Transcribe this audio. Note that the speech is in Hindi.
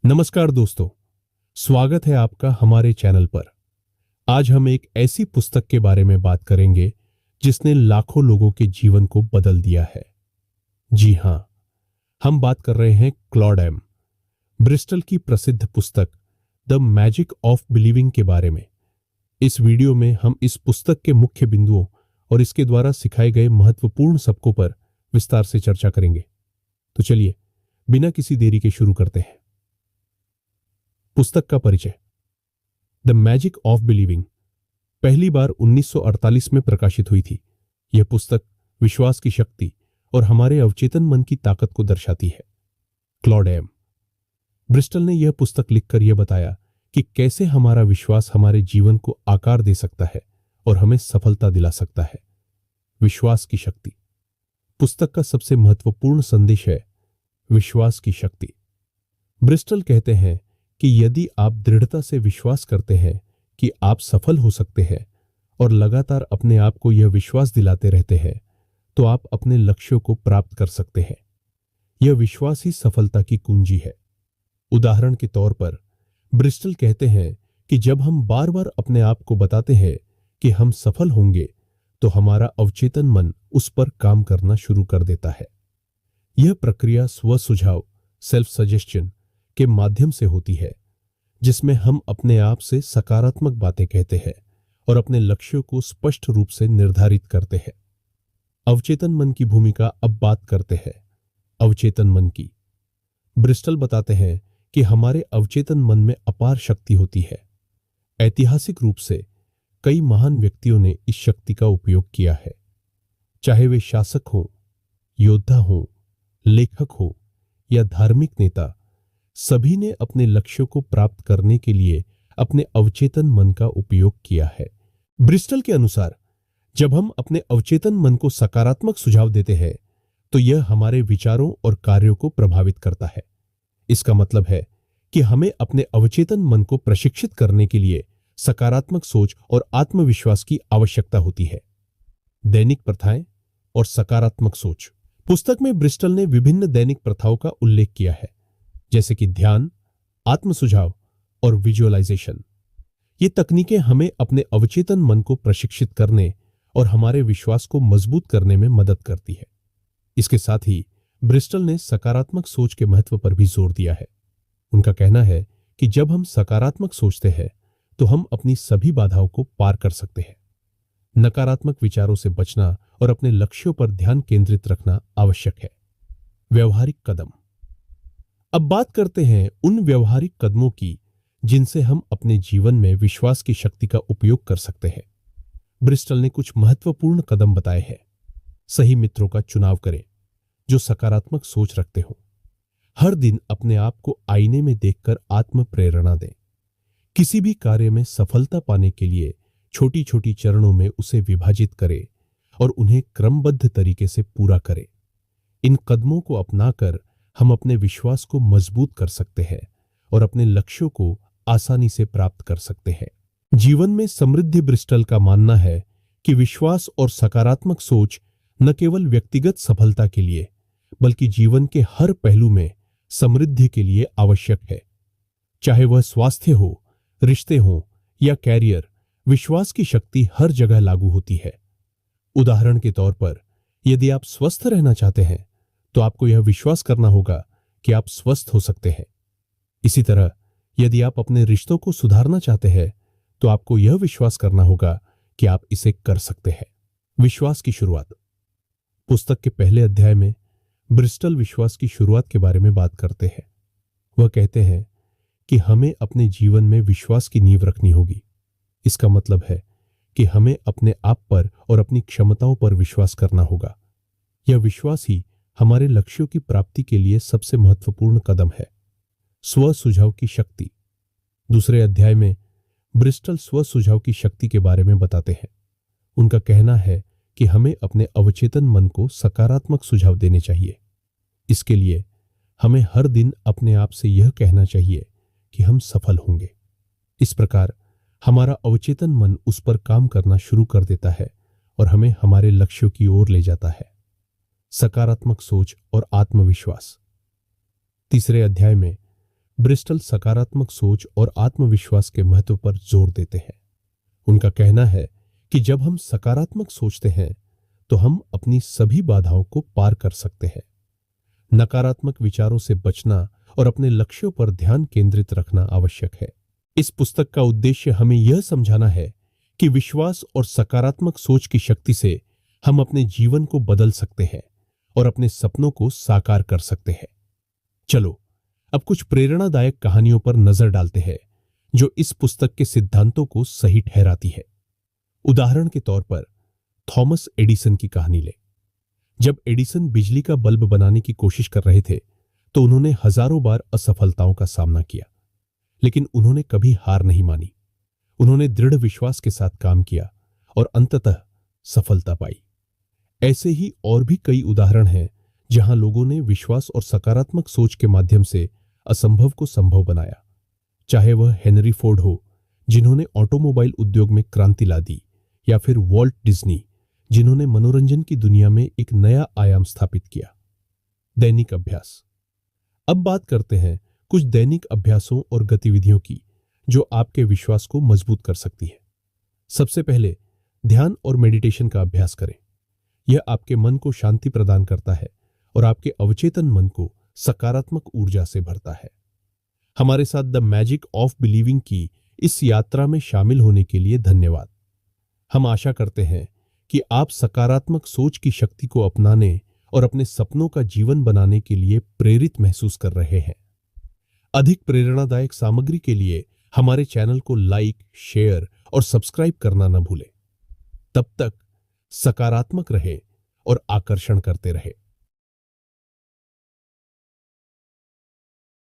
नमस्कार दोस्तों, स्वागत है आपका हमारे चैनल पर। आज हम एक ऐसी पुस्तक के बारे में बात करेंगे जिसने लाखों लोगों के जीवन को बदल दिया है। जी हां, हम बात कर रहे हैं क्लॉड एम ब्रिस्टल की प्रसिद्ध पुस्तक द मैजिक ऑफ बिलीविंग के बारे में। इस वीडियो में हम इस पुस्तक के मुख्य बिंदुओं और इसके द्वारा सिखाए गए महत्वपूर्ण सबकों पर विस्तार से चर्चा करेंगे। तो चलिए बिना किसी देरी के शुरू करते हैं। पुस्तक का परिचय। द मैजिक ऑफ बिलीविंग पहली बार 1948 में प्रकाशित हुई थी। यह पुस्तक विश्वास की शक्ति और हमारे अवचेतन मन की ताकत को दर्शाती है। क्लॉड एम ब्रिस्टल ने यह पुस्तक लिखकर यह बताया कि कैसे हमारा विश्वास हमारे जीवन को आकार दे सकता है और हमें सफलता दिला सकता है। विश्वास की शक्ति। पुस्तक का सबसे महत्वपूर्ण संदेश है विश्वास की शक्ति। ब्रिस्टल कहते हैं कि यदि आप दृढ़ता से विश्वास करते हैं कि आप सफल हो सकते हैं और लगातार अपने आप को यह विश्वास दिलाते रहते हैं, तो आप अपने लक्ष्यों को प्राप्त कर सकते हैं। यह विश्वास ही सफलता की कुंजी है। उदाहरण के तौर पर ब्रिस्टल कहते हैं कि जब हम बार बार अपने आप को बताते हैं कि हम सफल होंगे, तो हमारा अवचेतन मन उस पर काम करना शुरू कर देता है। यह प्रक्रिया स्व सुझाव सेल्फ सजेशन के माध्यम से होती है, जिसमें हम अपने आप से सकारात्मक बातें कहते हैं और अपने लक्ष्यों को स्पष्ट रूप से निर्धारित करते हैं। अवचेतन मन की भूमिका अब बात करते हैं। अवचेतन मन की। ब्रिस्टल बताते हैं कि हमारे अवचेतन मन में अपार शक्ति होती है। ऐतिहासिक रूप से कई महान व्यक्तियों ने इस शक्ति का उपयोग किया है। चाहे वे शासक हों, योद्धा हों, लेखक हो या धार्मिक नेता, सभी ने अपने लक्ष्यों को प्राप्त करने के लिए अपने अवचेतन मन का उपयोग किया है। ब्रिस्टल के अनुसार जब हम अपने अवचेतन मन को सकारात्मक सुझाव देते हैं, तो यह हमारे विचारों और कार्यों को प्रभावित करता है। इसका मतलब है कि हमें अपने अवचेतन मन को प्रशिक्षित करने के लिए सकारात्मक सोच और आत्मविश्वास की आवश्यकता होती है। दैनिक प्रथाएं और सकारात्मक सोच। पुस्तक में ब्रिस्टल ने विभिन्न दैनिक प्रथाओं का उल्लेख किया है, जैसे कि ध्यान, आत्म सुझाव और विजुअलाइजेशन। ये तकनीकें हमें अपने अवचेतन मन को प्रशिक्षित करने और हमारे विश्वास को मजबूत करने में मदद करती है। इसके साथ ही ब्रिस्टल ने सकारात्मक सोच के महत्व पर भी जोर दिया है। उनका कहना है कि जब हम सकारात्मक सोचते हैं, तो हम अपनी सभी बाधाओं को पार कर सकते हैं। नकारात्मक विचारों से बचना और अपने लक्ष्यों पर ध्यान केंद्रित रखना आवश्यक है। व्यवहारिक कदम। अब बात करते हैं उन व्यवहारिक कदमों की जिनसे हम अपने जीवन में विश्वास की शक्ति का उपयोग कर सकते हैं। ब्रिस्टल ने कुछ महत्वपूर्ण कदम बताए हैं। सही मित्रों का चुनाव करें जो सकारात्मक सोच रखते हो। हर दिन अपने आप को आईने में देखकर आत्म प्रेरणा दें। किसी भी कार्य में सफलता पाने के लिए छोटी छोटी चरणों में उसे विभाजित करें और उन्हें क्रमबद्ध तरीके से पूरा करें। इन कदमों को अपनाकर हम अपने विश्वास को मजबूत कर सकते हैं और अपने लक्ष्यों को आसानी से प्राप्त कर सकते हैं। जीवन में समृद्धि। ब्रिस्टल का मानना है कि विश्वास और सकारात्मक सोच न केवल व्यक्तिगत सफलता के लिए, बल्कि जीवन के हर पहलू में समृद्धि के लिए आवश्यक है। चाहे वह स्वास्थ्य हो, रिश्ते हो या कैरियर, विश्वास की शक्ति हर जगह लागू होती है। उदाहरण के तौर पर, यदि आप स्वस्थ रहना चाहते हैं, तो आपको यह विश्वास करना होगा कि आप स्वस्थ हो सकते हैं। इसी तरह यदि आप अपने रिश्तों को सुधारना चाहते हैं, तो आपको यह विश्वास करना होगा कि आप इसे कर सकते हैं। विश्वास की शुरुआत। पुस्तक के पहले अध्याय में ब्रिस्टल विश्वास की शुरुआत के बारे में बात करते हैं। वह कहते हैं कि हमें अपने जीवन में विश्वास की नींव रखनी होगी। इसका मतलब है कि हमें अपने आप पर और अपनी क्षमताओं पर विश्वास करना होगा। यह विश्वास ही हमारे लक्ष्यों की प्राप्ति के लिए सबसे महत्वपूर्ण कदम है। स्व सुझाव की शक्ति। दूसरे अध्याय में ब्रिस्टल स्व सुझाव की शक्ति के बारे में बताते हैं। उनका कहना है कि हमें अपने अवचेतन मन को सकारात्मक सुझाव देने चाहिए। इसके लिए हमें हर दिन अपने आप से यह कहना चाहिए कि हम सफल होंगे। इस प्रकार हमारा अवचेतन मन उस पर काम करना शुरू कर देता है और हमें हमारे लक्ष्यों की ओर ले जाता है। सकारात्मक सोच और आत्मविश्वास। तीसरे अध्याय में ब्रिस्टल सकारात्मक सोच और आत्मविश्वास के महत्व पर जोर देते हैं। उनका कहना है कि जब हम सकारात्मक सोचते हैं तो हम अपनी सभी बाधाओं को पार कर सकते हैं। नकारात्मक विचारों से बचना और अपने लक्ष्यों पर ध्यान केंद्रित रखना आवश्यक है। इस पुस्तक का उद्देश्य हमें यह समझाना है कि विश्वास और सकारात्मक सोच की शक्ति से हम अपने जीवन को बदल सकते हैं और अपने सपनों को साकार कर सकते हैं। चलो अब कुछ प्रेरणादायक कहानियों पर नजर डालते हैं जो इस पुस्तक के सिद्धांतों को सही ठहराती है। उदाहरण के तौर पर थॉमस एडिसन की कहानी ले। जब एडिसन बिजली का बल्ब बनाने की कोशिश कर रहे थे तो उन्होंने हजारों बार असफलताओं का सामना किया, लेकिन उन्होंने कभी हार नहीं मानी। उन्होंने दृढ़ विश्वास के साथ काम किया और अंततः सफलता पाई। ऐसे ही और भी कई उदाहरण हैं जहां लोगों ने विश्वास और सकारात्मक सोच के माध्यम से असंभव को संभव बनाया। चाहे वह हेनरी फोर्ड हो, जिन्होंने ऑटोमोबाइल उद्योग में क्रांति ला दी, या फिर वॉल्ट डिज्नी, जिन्होंने मनोरंजन की दुनिया में एक नया आयाम स्थापित किया। दैनिक अभ्यास। अब बात करते हैं कुछ दैनिक अभ्यासों और गतिविधियों की जो आपके विश्वास को मजबूत कर सकती है। सबसे पहले ध्यान और मेडिटेशन का अभ्यास करें। यह आपके मन को शांति प्रदान करता है और आपके अवचेतन मन को सकारात्मक ऊर्जा से भरता है। हमारे साथ द मैजिक ऑफ बिलीविंग की इस यात्रा में शामिल होने के लिए धन्यवाद। हम आशा करते हैं कि आप सकारात्मक सोच की शक्ति को अपनाने और अपने सपनों का जीवन बनाने के लिए प्रेरित महसूस कर रहे हैं। अधिक प्रेरणादायक सामग्री के लिए हमारे चैनल को लाइक, शेयर और सब्सक्राइब करना न भूलें। तब तक सकारात्मक रहें और आकर्षण करते रहें।